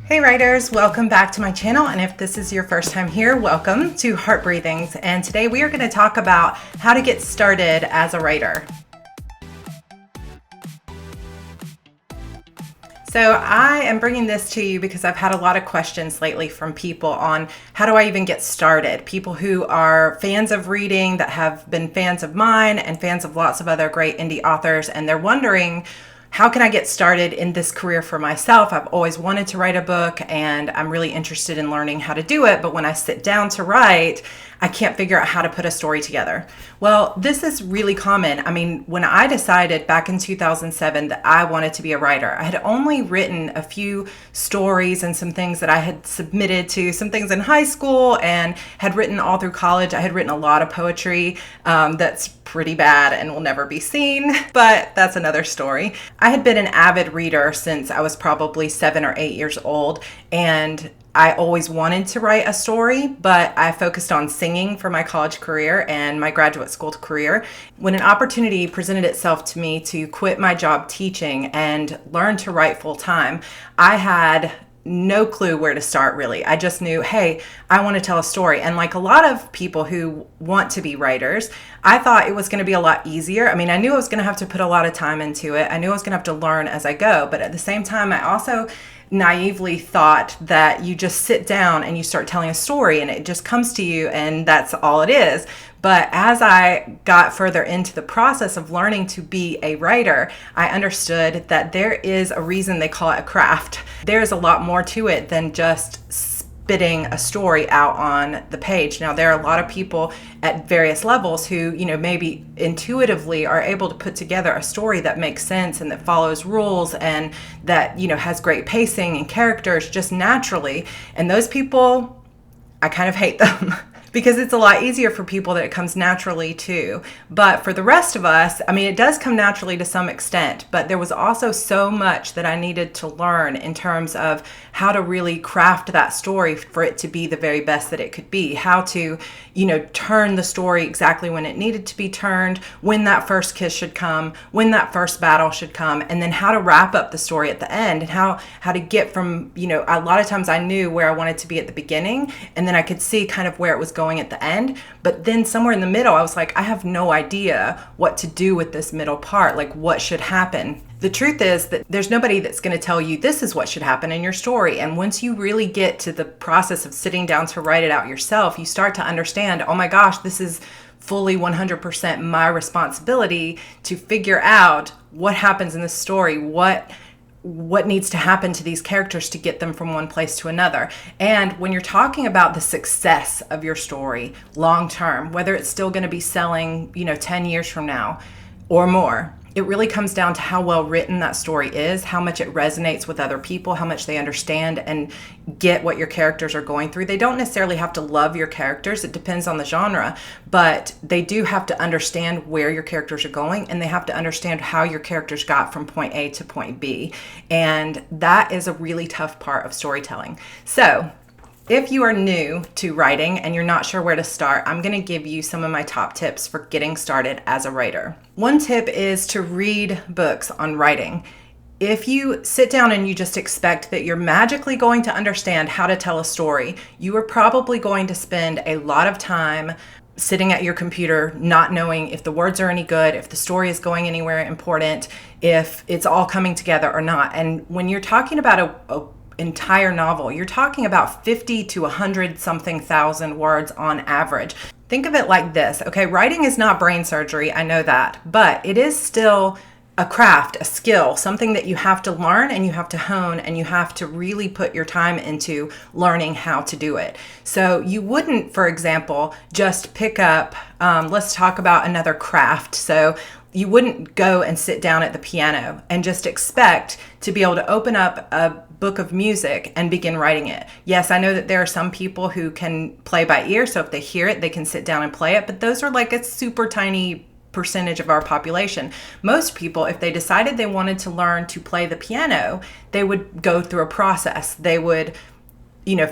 Hey writers, welcome back to my channel, and if this is your first time here, welcome to Heart Breathings. And today we are going to talk about how to get started as a writer. So I am bringing this to you because I've had a lot of questions lately from people on how do I even get started? People who are fans of reading, that have been fans of mine and fans of lots of other great indie authors, and they're wondering, how can I get started in this career for myself? I've always wanted to write a book and I'm really interested in learning how to do it, but when I sit down to write, I can't figure out how to put a story together. Well, this is really common. I mean, when I decided back in 2007 that I wanted to be a writer, I had only written a few stories and some things that I had submitted to, some things in high school, and had written all through college. I had written a lot of poetry that's pretty bad and will never be seen, but that's another story. I had been an avid reader since I was probably 7 or 8 years old, and I always wanted to write a story, but I focused on singing for my college career and my graduate school career. When an opportunity presented itself to me to quit my job teaching and learn to write full time, I had no clue where to start, really. I just knew, hey, I want to tell a story. And like a lot of people who want to be writers, I thought it was going to be a lot easier. I mean, I knew I was going to have to put a lot of time into it. I knew I was going to have to learn as I go. But at the same time, I also naively thought that you just sit down and you start telling a story and it just comes to you and that's all it is. But as I got further into the process of learning to be a writer, I understood that there is a reason they call it a craft. There's a lot more to it than just spitting a story out on the page. Now, there are a lot of people at various levels who, maybe intuitively are able to put together a story that makes sense and that follows rules and that, has great pacing and characters just naturally. And those people, I kind of hate them. Because it's a lot easier for people that it comes naturally to. But for the rest of us, I mean, it does come naturally to some extent, but there was also so much that I needed to learn in terms of how to really craft that story for it to be the very best that it could be, how to, turn the story exactly when it needed to be turned, when that first kiss should come, when that first battle should come, and then how to wrap up the story at the end and how to get from, a lot of times I knew where I wanted to be at the beginning, and then I could see kind of where it was going at the end, but then somewhere in the middle I was like, I have no idea what to do with this middle part, like what should happen. The truth is that there's nobody that's going to tell you this is what should happen in your story. And once you really get to the process of sitting down to write it out yourself, you start to understand, oh my gosh, this is fully 100% my responsibility to figure out what happens in the story, what needs to happen to these characters to get them from one place to another. And when you're talking about the success of your story long term, whether it's still going to be selling, 10 years from now or more, it really comes down to how well written that story is, how much it resonates with other people, how much they understand and get what your characters are going through. They don't necessarily have to love your characters. It depends on the genre, but they do have to understand where your characters are going, and they have to understand how your characters got from point A to point B. And that is a really tough part of storytelling. So if you are new to writing and you're not sure where to start, I'm going to give you some of my top tips for getting started as a writer. One tip is to read books on writing. If you sit down and you just expect that you're magically going to understand how to tell a story, you are probably going to spend a lot of time sitting at your computer not knowing if the words are any good, if the story is going anywhere important, if it's all coming together or not. And when you're talking about a entire novel, you're talking about 50 to 100 something thousand words on average. Think of it like this. Okay, writing is not brain surgery, I know that, but it is still a craft, a skill, something that you have to learn and you have to hone and you have to really put your time into learning how to do it. So you wouldn't, for example, just pick up, let's talk about another craft. So you wouldn't go and sit down at the piano and just expect to be able to open up a book of music and begin writing it. Yes, I know that there are some people who can play by ear, so if they hear it, they can sit down and play it, but those are like a super tiny percentage of our population. Most people, if they decided they wanted to learn to play the piano, they would go through a process. They would,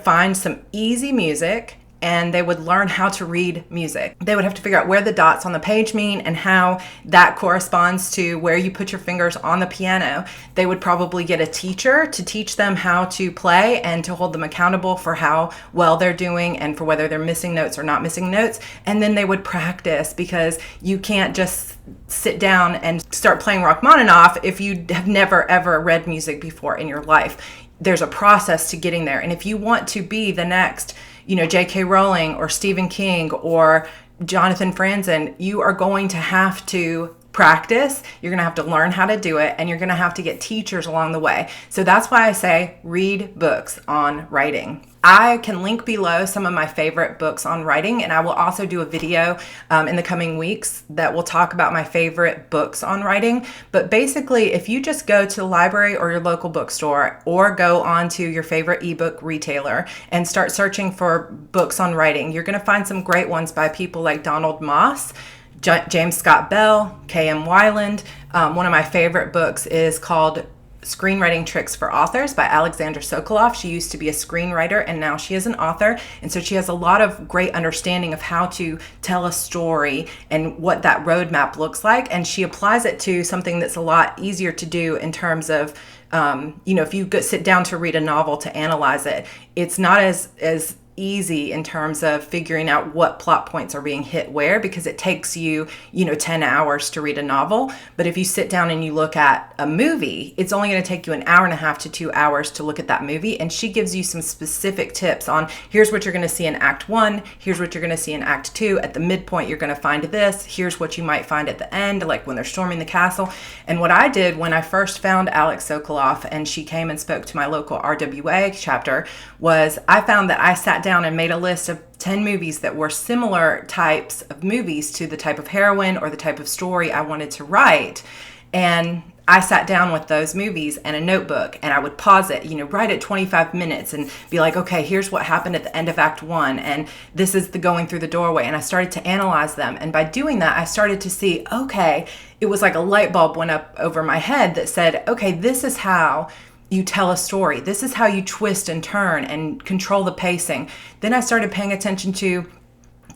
find some easy music and they would learn how to read music. They would have to figure out where the dots on the page mean and how that corresponds to where you put your fingers on the piano. They would probably get a teacher to teach them how to play and to hold them accountable for how well they're doing and for whether they're missing notes or not missing notes. And then they would practice, because you can't just sit down and start playing Rachmaninoff if you have never ever read music before in your life. There's a process to getting there. And if you want to be the next, J.K. Rowling or Stephen King or Jonathan Franzen, you are going to have to practice. You're going to have to learn how to do it, and you're going to have to get teachers along the way. So that's why I say read books on writing. I can link below some of my favorite books on writing, and I will also do a video in the coming weeks that will talk about my favorite books on writing. But basically, if you just go to the library or your local bookstore, or go onto your favorite ebook retailer and start searching for books on writing, you're going to find some great ones by people like Donald Moss, James Scott Bell, K.M. Weiland. One of my favorite books is called Screenwriting Tricks for Authors by Alexandra Sokolov. She used to be a screenwriter and now she is an author. And so she has a lot of great understanding of how to tell a story and what that roadmap looks like. And she applies it to something that's a lot easier to do in terms of, if you sit down to read a novel to analyze it, it's not as easy in terms of figuring out what plot points are being hit where, because it takes you 10 hours to read a novel. But if you sit down and you look at a movie, it's only going to take you an hour and a half to 2 hours to look at that movie. And she gives you some specific tips on, here's what you're going to see in Act 1, here's what you're going to see in Act 2, at the midpoint you're going to find this, here's what you might find at the end, like when they're storming the castle. And what I did when I first found Alex Sokolov and she came and spoke to my local RWA chapter was I found that I sat down and made a list of 10 movies that were similar types of movies to the type of heroine or the type of story I wanted to write. And I sat down with those movies and a notebook, and I would pause it, write it 25 minutes and be like, okay, here's what happened at the end of Act 1, and this is the going through the doorway. And I started to analyze them. And by doing that, I started to see, okay, it was like a light bulb went up over my head that said, okay, this is how you tell a story. This is how you twist and turn and control the pacing. Then I started paying attention to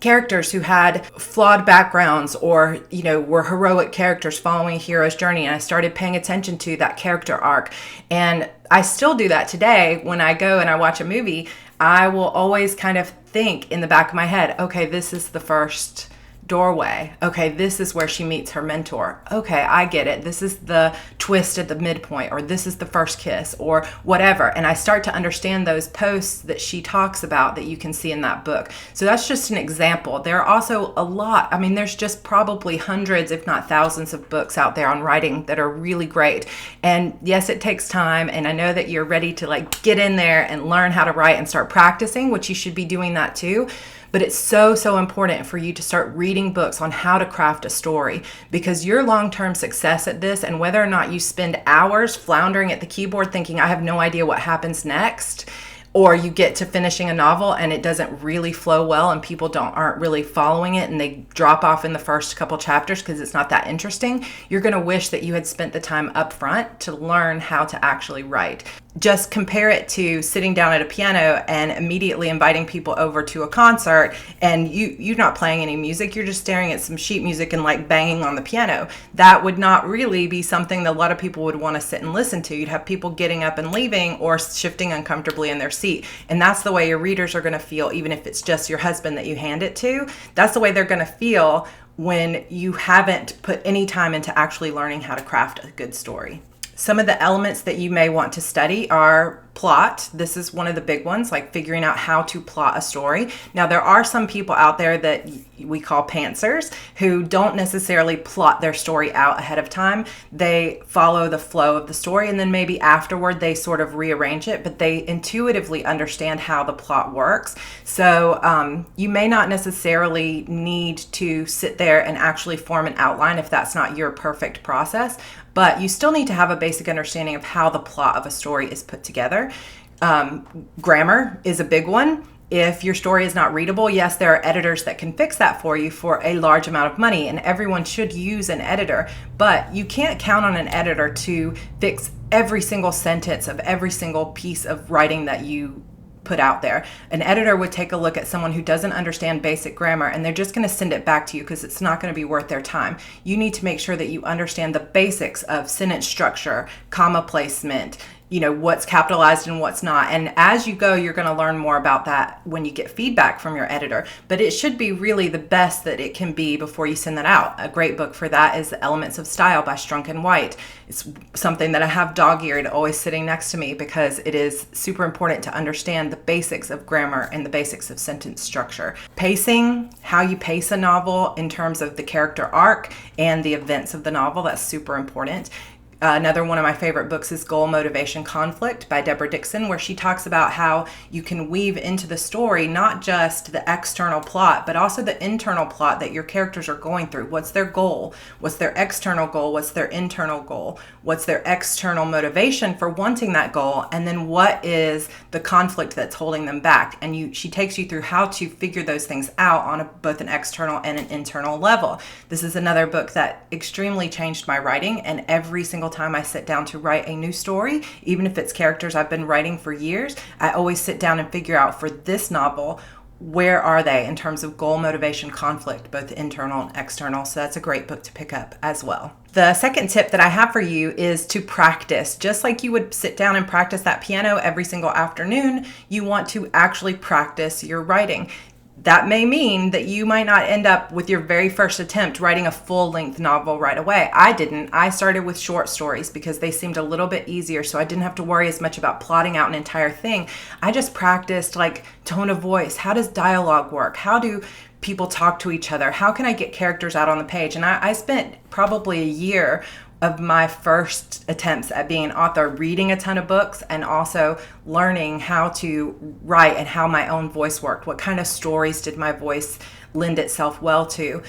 characters who had flawed backgrounds or, were heroic characters following a hero's journey. And I started paying attention to that character arc. And I still do that today. When I go and I watch a movie, I will always kind of think in the back of my head, okay, this is the first doorway. Okay, this is where she meets her mentor. Okay, I get it. This is the twist at the midpoint, or this is the first kiss, or whatever. And I start to understand those posts that she talks about that you can see in that book. So that's just an example. There are also a lot. There's just probably hundreds, if not thousands, of books out there on writing that are really great. And yes, it takes time. And I know that you're ready to get in there and learn how to write and start practicing, which you should be doing that too. But it's so important for you to start reading books on how to craft a story, because your long-term success at this, and whether or not you spend hours floundering at the keyboard thinking, I have no idea what happens next, or you get to finishing a novel and it doesn't really flow well and people aren't really following it and they drop off in the first couple chapters because it's not that interesting, you're going to wish that you had spent the time up front to learn how to actually write. Just compare it to sitting down at a piano and immediately inviting people over to a concert, and you're not playing any music, you're just staring at some sheet music and banging on the piano. That would not really be something that a lot of people would want to sit and listen to. You'd have people getting up and leaving or shifting uncomfortably in their seat. And that's the way your readers are going to feel, even if it's just your husband that you hand it to. That's the way they're going to feel when you haven't put any time into actually learning how to craft a good story. Some of the elements that you may want to study are plot. This is one of the big ones, like figuring out how to plot a story. Now, there are some people out there that we call pantsers who don't necessarily plot their story out ahead of time. They follow the flow of the story, and then maybe afterward they sort of rearrange it, but they intuitively understand how the plot works. So you may not necessarily need to sit there and actually form an outline if that's not your perfect process, but you still need to have a basic understanding of how the plot of a story is put together. Grammar is a big one. If your story is not readable, yes, there are editors that can fix that for you for a large amount of money, and everyone should use an editor, but you can't count on an editor to fix every single sentence of every single piece of writing that you put out there. An editor would take a look at someone who doesn't understand basic grammar, and they're just going to send it back to you because it's not going to be worth their time. You need to make sure that you understand the basics of sentence structure, comma placement, what's capitalized and what's not. And as you go, you're going to learn more about that when you get feedback from your editor. But it should be really the best that it can be before you send that out. A great book for that is The Elements of Style by Strunk and White. It's something that I have dog-eared always sitting next to me because it is super important to understand the basics of grammar and the basics of sentence structure. Pacing, how you pace a novel in terms of the character arc and the events of the novel, that's super important. Another one of my favorite books is Goal, Motivation, Conflict by Deborah Dixon, where she talks about how you can weave into the story not just the external plot, but also the internal plot that your characters are going through. What's their goal? What's their external goal? What's their internal goal? What's their external motivation for wanting that goal? And then what is the conflict that's holding them back? And she takes you through how to figure those things out on both an external and an internal level. This is another book that extremely changed my writing, and every single time I sit down to write a new story, even if it's characters I've been writing for years, I always sit down and figure out for this novel, where are they in terms of goal, motivation, conflict, both internal and external. So that's a great book to pick up as well. The second tip that I have for you is to practice. Just like you would sit down and practice that piano every single afternoon, you want to actually practice your writing. That may mean that you might not end up with your very first attempt writing a full-length novel right away. I didn't. I started with short stories because they seemed a little bit easier, so I didn't have to worry as much about plotting out an entire thing. I just practiced like tone of voice. How does dialogue work? How do people talk to each other? How can I get characters out on the page? And I spent probably a year of my first attempts at being an author, reading a ton of books and also learning how to write and how my own voice worked. What kind of stories did my voice lend itself well to?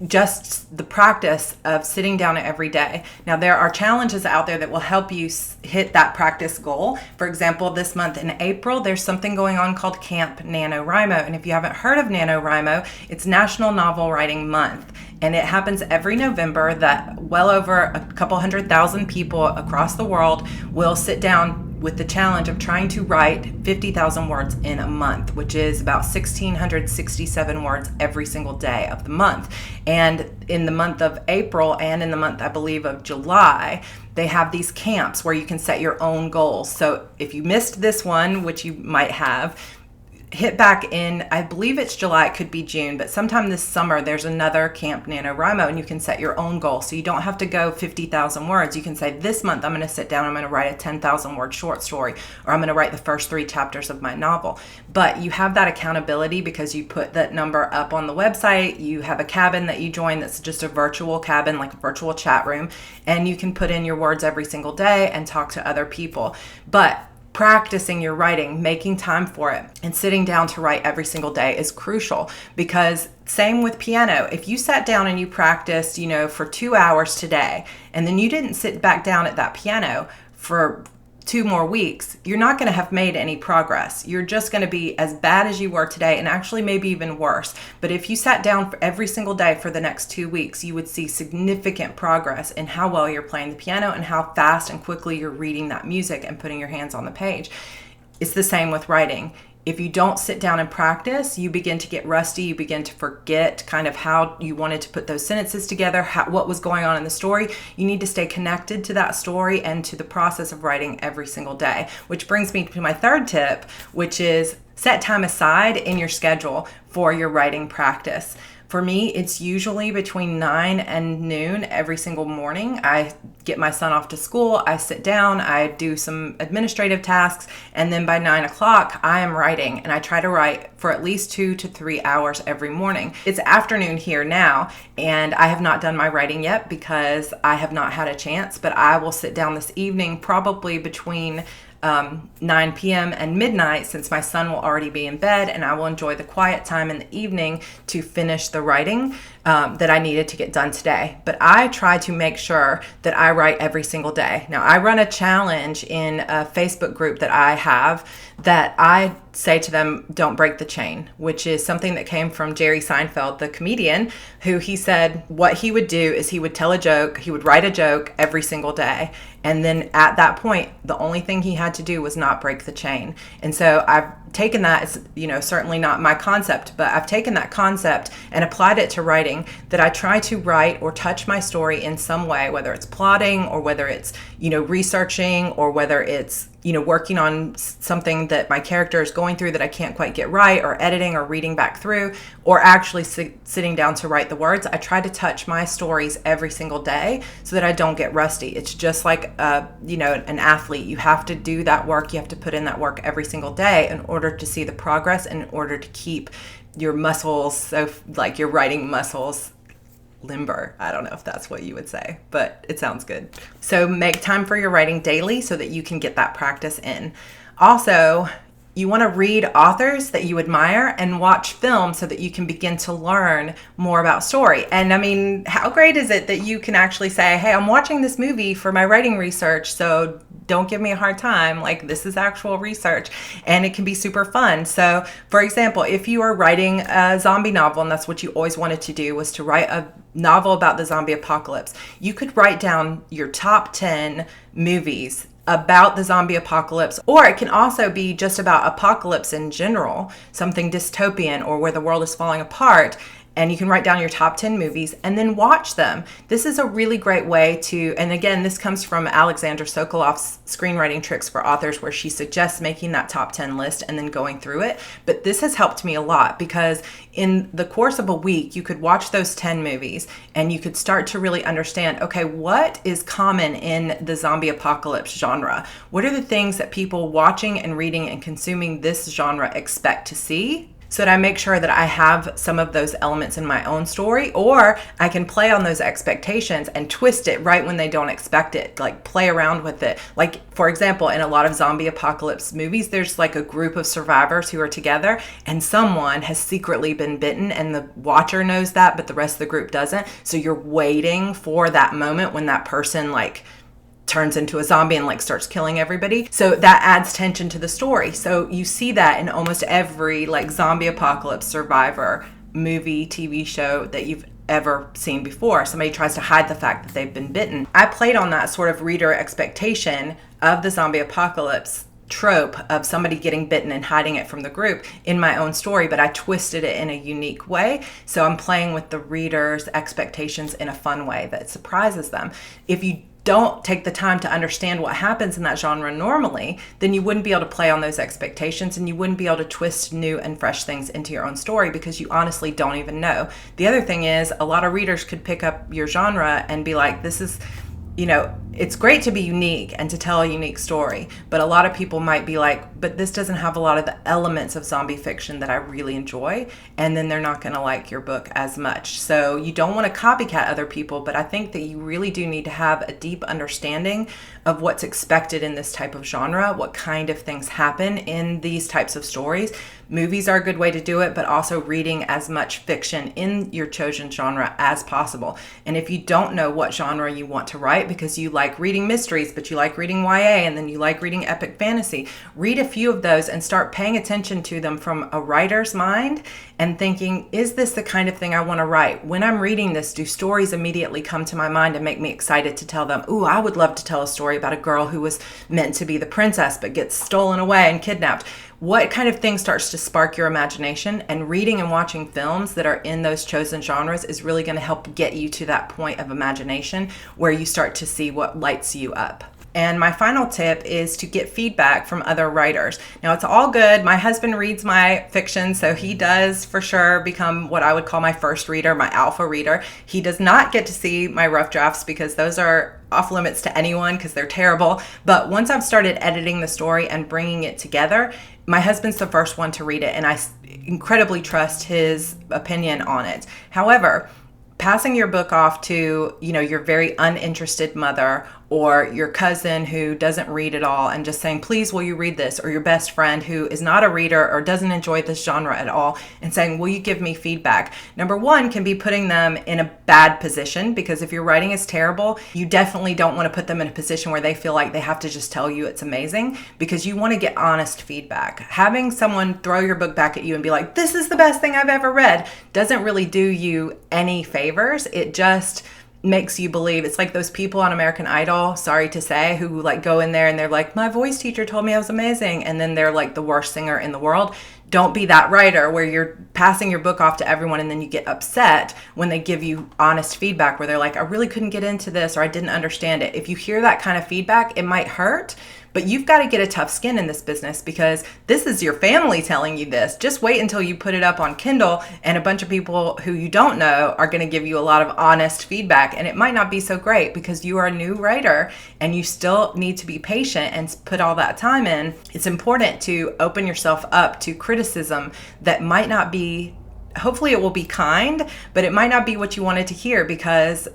Just the practice of sitting down every day. Now, there are challenges out there that will help you hit that practice goal. For example, this month in April, there's something going on called Camp Nanowrimo. And if you haven't heard of Nanowrimo, it's National Novel Writing Month. And it happens every November that well over a couple 100,000 people across the world will sit down with the challenge of trying to write 50,000 words in a month, which is about 1,667 words every single day of the month. And in the month of April and in the month, I believe, of July, they have these camps where you can set your own goals. So if you missed this one, which you might have, hit back in, I believe it's July, it could be June, but sometime this summer there's another Camp NaNoWriMo, and you can set your own goal. So you don't have to go 50,000 words. You can say, this month I'm going to sit down, I'm going to write a 10,000 word short story, or I'm going to write the first 3 chapters of my novel. But you have that accountability because you put that number up on the website. You have a cabin that you join that's just a virtual cabin, like a virtual chat room, and you can put in your words every single day and talk to other people. But practicing your writing, making time for it, and sitting down to write every single day is crucial, because same with piano. If you sat down and you practiced, for 2 hours today, and then you didn't sit back down at that piano for 2 more weeks, you're not going to have made any progress. You're just going to be as bad as you were today, and actually maybe even worse. But if you sat down for every single day for the next 2 weeks, you would see significant progress in how well you're playing the piano and how fast and quickly you're reading that music and putting your hands on the page. It's the same with writing. If you don't sit down and practice, you begin to get rusty. You begin to forget kind of how you wanted to put those sentences together, what was going on in the story. You need to stay connected to that story and to the process of writing every single day, which brings me to my third tip, which is set time aside in your schedule for your writing practice. For me, it's usually between 9 and noon every single morning. I get my son off to school, I sit down, I do some administrative tasks, and then by 9 o'clock, I am writing, and I try to write for at least 2 to 3 hours every morning. It's afternoon here now, and I have not done my writing yet because I have not had a chance, but I will sit down this evening probably between 9 p.m. and midnight, since my son will already be in bed, and I will enjoy the quiet time in the evening to finish the writing that I needed to get done today. But I try to make sure that I write every single day. Now, I run a challenge in a Facebook group that I have that I say to them, don't break the chain, which is something that came from Jerry Seinfeld, the comedian, who he said what he would do is he would tell a joke, he would write a joke every single day, And then at that point, the only thing he had to do was not break the chain. And so I've taken that, it's, certainly not my concept, but I've taken that concept and applied it to writing, that I try to write or touch my story in some way, whether it's plotting or whether it's, researching, or whether it's, working on something that my character is going through that I can't quite get right, or editing or reading back through, or actually sitting down to write the words. I try to touch my stories every single day so that I don't get rusty. It's just like, an athlete. You have to do that work. You have to put in that work every single day in order to see the progress, and in order to keep your muscles, so like your writing muscles, limber. I don't know if that's what you would say, but it sounds good. So make time for your writing daily so that you can get that practice in. Also, you want to read authors that you admire and watch films so that you can begin to learn more about story. And I mean, how great is it that you can actually say, hey, I'm watching this movie for my writing research, so don't give me a hard time. Like, this is actual research, and it can be super fun. So for example, if you are writing a zombie novel, and that's what you always wanted to do, was to write a novel about the zombie apocalypse, you could write down your top 10 movies about the zombie apocalypse, or it can also be just about apocalypse in general, something dystopian or where the world is falling apart. And you can write down your top 10 movies and then watch them. This is a really great way to, and again, this comes from Alexandra Sokolov's Screenwriting Tricks for Authors, where she suggests making that top 10 list and then going through it. But this has helped me a lot, because in the course of a week, you could watch those 10 movies and you could start to really understand, okay, what is common in the zombie apocalypse genre? What are the things that people watching and reading and consuming this genre expect to see? So that I make sure that I have some of those elements in my own story, or I can play on those expectations and twist it right when they don't expect it, like play around with it. Like, for example, in a lot of zombie apocalypse movies, there's like a group of survivors who are together and someone has secretly been bitten, and the watcher knows that, but the rest of the group doesn't. So you're waiting for that moment when that person turns into a zombie and starts killing everybody. So that adds tension to the story. So you see that in almost every zombie apocalypse survivor movie, TV show that you've ever seen before. Somebody tries to hide the fact that they've been bitten. I played on that sort of reader expectation of the zombie apocalypse trope of somebody getting bitten and hiding it from the group in my own story, but I twisted it in a unique way. So I'm playing with the reader's expectations in a fun way that surprises them. If you don't take the time to understand what happens in that genre normally, then you wouldn't be able to play on those expectations, and you wouldn't be able to twist new and fresh things into your own story, because you honestly don't even know. The other thing is, a lot of readers could pick up your genre and be like, this is, it's great to be unique and to tell a unique story, but a lot of people might be like, but this doesn't have a lot of the elements of zombie fiction that I really enjoy, and then they're not going to like your book as much. So you don't want to copycat other people, but I think that you really do need to have a deep understanding of what's expected in this type of genre, what kind of things happen in these types of stories. Movies are a good way to do it, but also reading as much fiction in your chosen genre as possible. And if you don't know what genre you want to write, because you like reading mysteries, but you like reading YA, and then you like reading epic fantasy, read a few of those and start paying attention to them from a writer's mind and thinking, is this the kind of thing I want to write? When I'm reading this, do stories immediately come to my mind and make me excited to tell them? Ooh, I would love to tell a story about a girl who was meant to be the princess but gets stolen away and kidnapped. What kind of thing starts to spark your imagination? And reading and watching films that are in those chosen genres is really going to help get you to that point of imagination where you start to see what lights you up. And my final tip is to get feedback from other writers. Now, it's all good. My husband reads my fiction, so he does for sure become what I would call my first reader, my alpha reader. He does not get to see my rough drafts because those are off limits to anyone because they're terrible. But once I've started editing the story and bringing it together, my husband's the first one to read it, and I incredibly trust his opinion on it. However, passing your book off to, your very uninterested mother or your cousin who doesn't read at all and just saying, please, will you read this? Or your best friend who is not a reader or doesn't enjoy this genre at all and saying, will you give me feedback? Number one, can be putting them in a bad position, because if your writing is terrible, you definitely don't want to put them in a position where they feel like they have to just tell you it's amazing, because you want to get honest feedback. Having someone throw your book back at you and be like, this is the best thing I've ever read, doesn't really do you any favors. It just makes you believe. It's like those people on American Idol, sorry to say, who like go in there and they're like, my voice teacher told me I was amazing, and then they're like the worst singer in the world. Don't be that writer where you're passing your book off to everyone and then you get upset when they give you honest feedback where they're like, I really couldn't get into this, or I didn't understand it. If you hear that kind of feedback, it might hurt, but you've got to get a tough skin in this business, because this is your family telling you this. Just wait until you put it up on Kindle and a bunch of people who you don't know are going to give you a lot of honest feedback, and it might not be so great because you are a new writer and you still need to be patient and put all that time in. It's important to open yourself up to criticism that might not be, hopefully it will be kind, but it might not be what you wanted to hear, because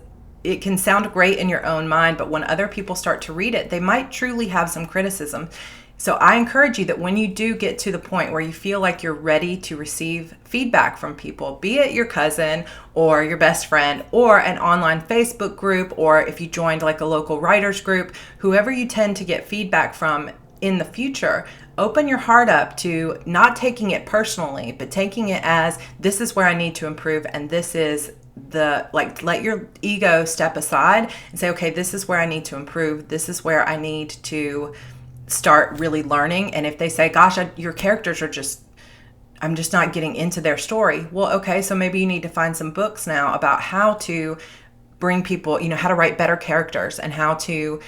it can sound great in your own mind, but when other people start to read it, they might truly have some criticism. So I encourage you that when you do get to the point where you feel like you're ready to receive feedback from people, be it your cousin or your best friend or an online Facebook group, or if you joined like a local writers group, whoever you tend to get feedback from in the future, open your heart up to not taking it personally, but taking it as, this is where I need to improve, and this is let your ego step aside and say, okay, this is where I need to improve. This is where I need to start really learning. And if they say, gosh, your characters are I'm just not getting into their story. Well, okay, so maybe you need to find some books now about how to bring people, how to write better characters and how to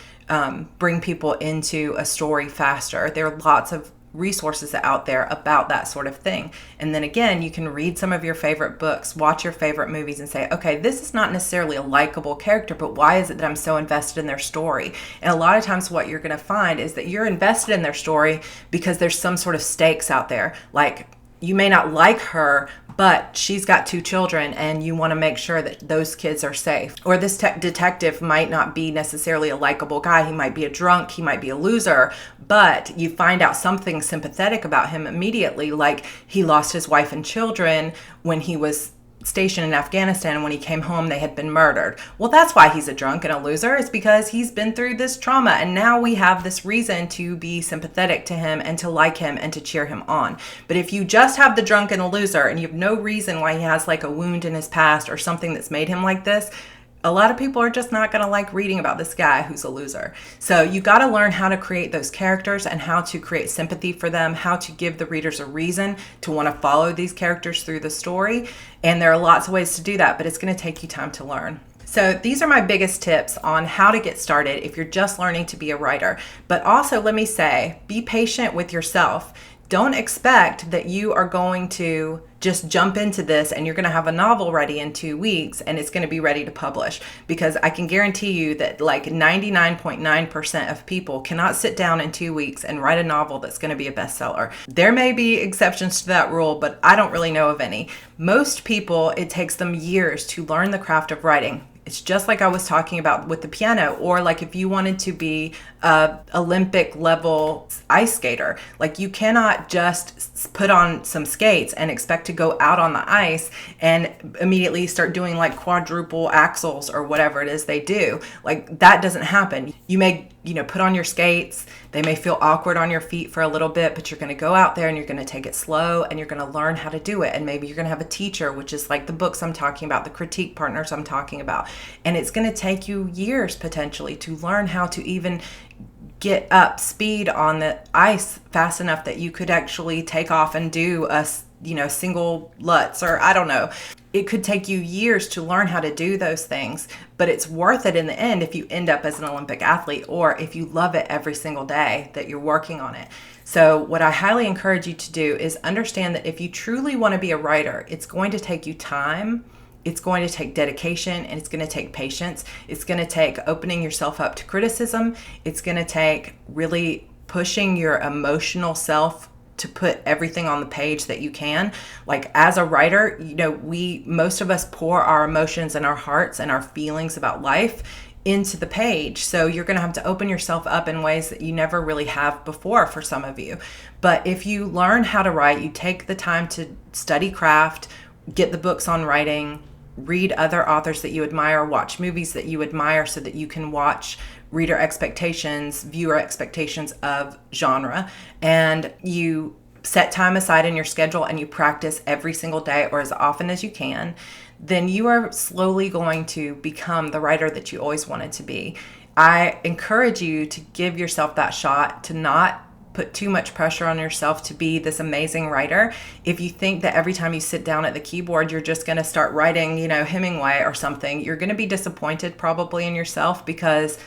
bring people into a story faster. There are lots of resources out there about that sort of thing. And then again, you can read some of your favorite books, watch your favorite movies, and say, okay, this is not necessarily a likable character, but why is it that I'm so invested in their story? And a lot of times what you're going to find is that you're invested in their story because there's some sort of stakes out there. Like, you may not like her, but she's got 2 children and you want to make sure that those kids are safe. Or this detective might not be necessarily a likable guy. He might be a drunk, he might be a loser, but you find out something sympathetic about him immediately, like he lost his wife and children when he was stationed in Afghanistan, and when he came home they had been murdered. Well, that's why he's a drunk and a loser. It's because he's been through this trauma, and now we have this reason to be sympathetic to him and to like him and to cheer him on. But if you just have the drunk and the loser and you have no reason why he has like a wound in his past or something that's made him like this, a lot of people are just not going to like reading about this guy who's a loser. So you got to learn how to create those characters and how to create sympathy for them, how to give the readers a reason to want to follow these characters through the story. And there are lots of ways to do that, but it's going to take you time to learn. So these are my biggest tips on how to get started if you're just learning to be a writer. But also, let me say, be patient with yourself. Don't expect that you are going to just jump into this and you're going to have a novel ready in 2 weeks and it's going to be ready to publish, because I can guarantee you that like 99.9% of people cannot sit down in 2 weeks and write a novel that's going to be a bestseller. There may be exceptions to that rule, but I don't really know of any. Most people, it takes them years to learn the craft of writing. It's just like I was talking about with the piano, or like if you wanted to be a Olympic level ice skater, like you cannot just put on some skates and expect to go out on the ice and immediately start doing like quadruple axles or whatever it is they do. Like that doesn't happen. You may, put on your skates. They may feel awkward on your feet for a little bit, but you're going to go out there and you're going to take it slow and you're going to learn how to do it. And maybe you're going to have a teacher, which is like the books I'm talking about, the critique partners I'm talking about. And it's going to take you years potentially to learn how to even get up speed on the ice fast enough that you could actually take off and do a single Lutz, or I don't know. It could take you years to learn how to do those things, but it's worth it in the end if you end up as an Olympic athlete, or if you love it every single day that you're working on it. So what I highly encourage you to do is understand that if you truly want to be a writer, it's going to take you time. It's going to take dedication, and it's going to take patience. It's going to take opening yourself up to criticism. It's going to take really pushing your emotional self to put everything on the page that you can. Like as a writer, most of us pour our emotions and our hearts and our feelings about life into the page. So you're going to have to open yourself up in ways that you never really have before for some of you. But if you learn how to write, you take the time to study craft, get the books on writing, read other authors that you admire, watch movies that you admire so that you can watch reader expectations, viewer expectations of genre, and you set time aside in your schedule and you practice every single day or as often as you can, then you are slowly going to become the writer that you always wanted to be. I encourage you to give yourself that shot, to not put too much pressure on yourself to be this amazing writer. If you think that every time you sit down at the keyboard, you're just going to start writing, Hemingway or something, you're going to be disappointed probably in yourself, because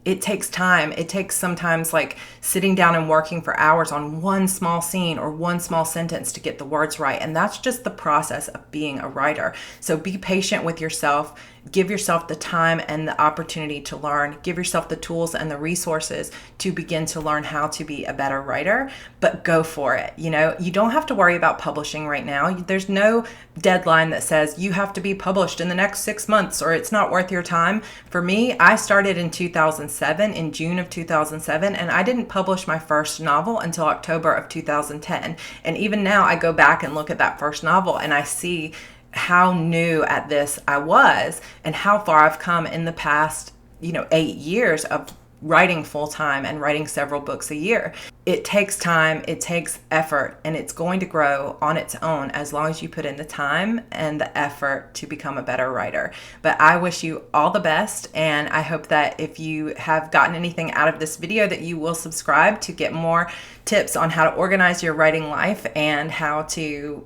it takes time. It takes sometimes like sitting down and working for hours on one small scene or one small sentence to get the words right. And that's just the process of being a writer. So be patient with yourself. Give yourself the time and the opportunity to learn. Give yourself the tools and the resources to begin to learn how to be a better writer, but go for it. You don't have to worry about publishing right now. There's no deadline that says you have to be published in the next 6 months or it's not worth your time. For me, I started in 2007, in June of 2007, and I didn't publish my first novel until October of 2010. And even now I go back and look at that first novel and I see how new at this I was and how far I've come in the past, 8 years of writing full time and writing several books a year. It takes time, it takes effort, and it's going to grow on its own as long as you put in the time and the effort to become a better writer. But I wish you all the best, and I hope that if you have gotten anything out of this video that you will subscribe to get more tips on how to organize your writing life and how to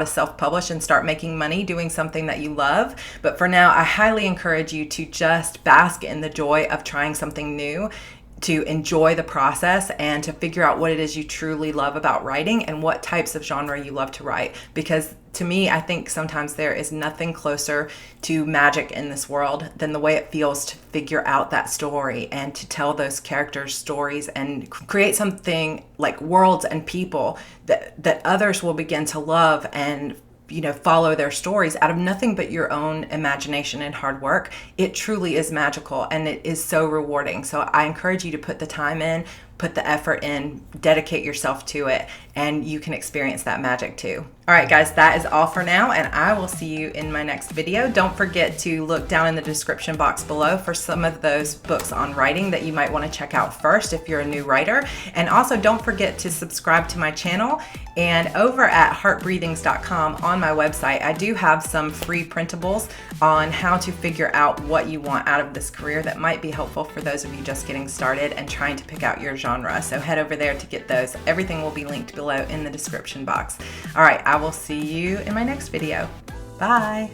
self-publish and start making money doing something that you love. But for now, I highly encourage you to just bask in the joy of trying something new, to enjoy the process, and to figure out what it is you truly love about writing and what types of genre you love to write. Because to me, I think sometimes there is nothing closer to magic in this world than the way it feels to figure out that story and to tell those characters' stories and create something like worlds and people that others will begin to love and follow their stories out of nothing but your own imagination and hard work. It truly is magical and it is so rewarding. So I encourage you to put the time in, put the effort in, dedicate yourself to it, and you can experience that magic too. All right, guys, that is all for now, and I will see you in my next video. Don't forget to look down in the description box below for some of those books on writing that you might want to check out first if you're a new writer. And also don't forget to subscribe to my channel. And over at heartbreathings.com on my website, I do have some free printables on how to figure out what you want out of this career that might be helpful for those of you just getting started and trying to pick out your genre. So head over there to get those. Everything will be linked below in the description box. All right, I will see you in my next video. Bye.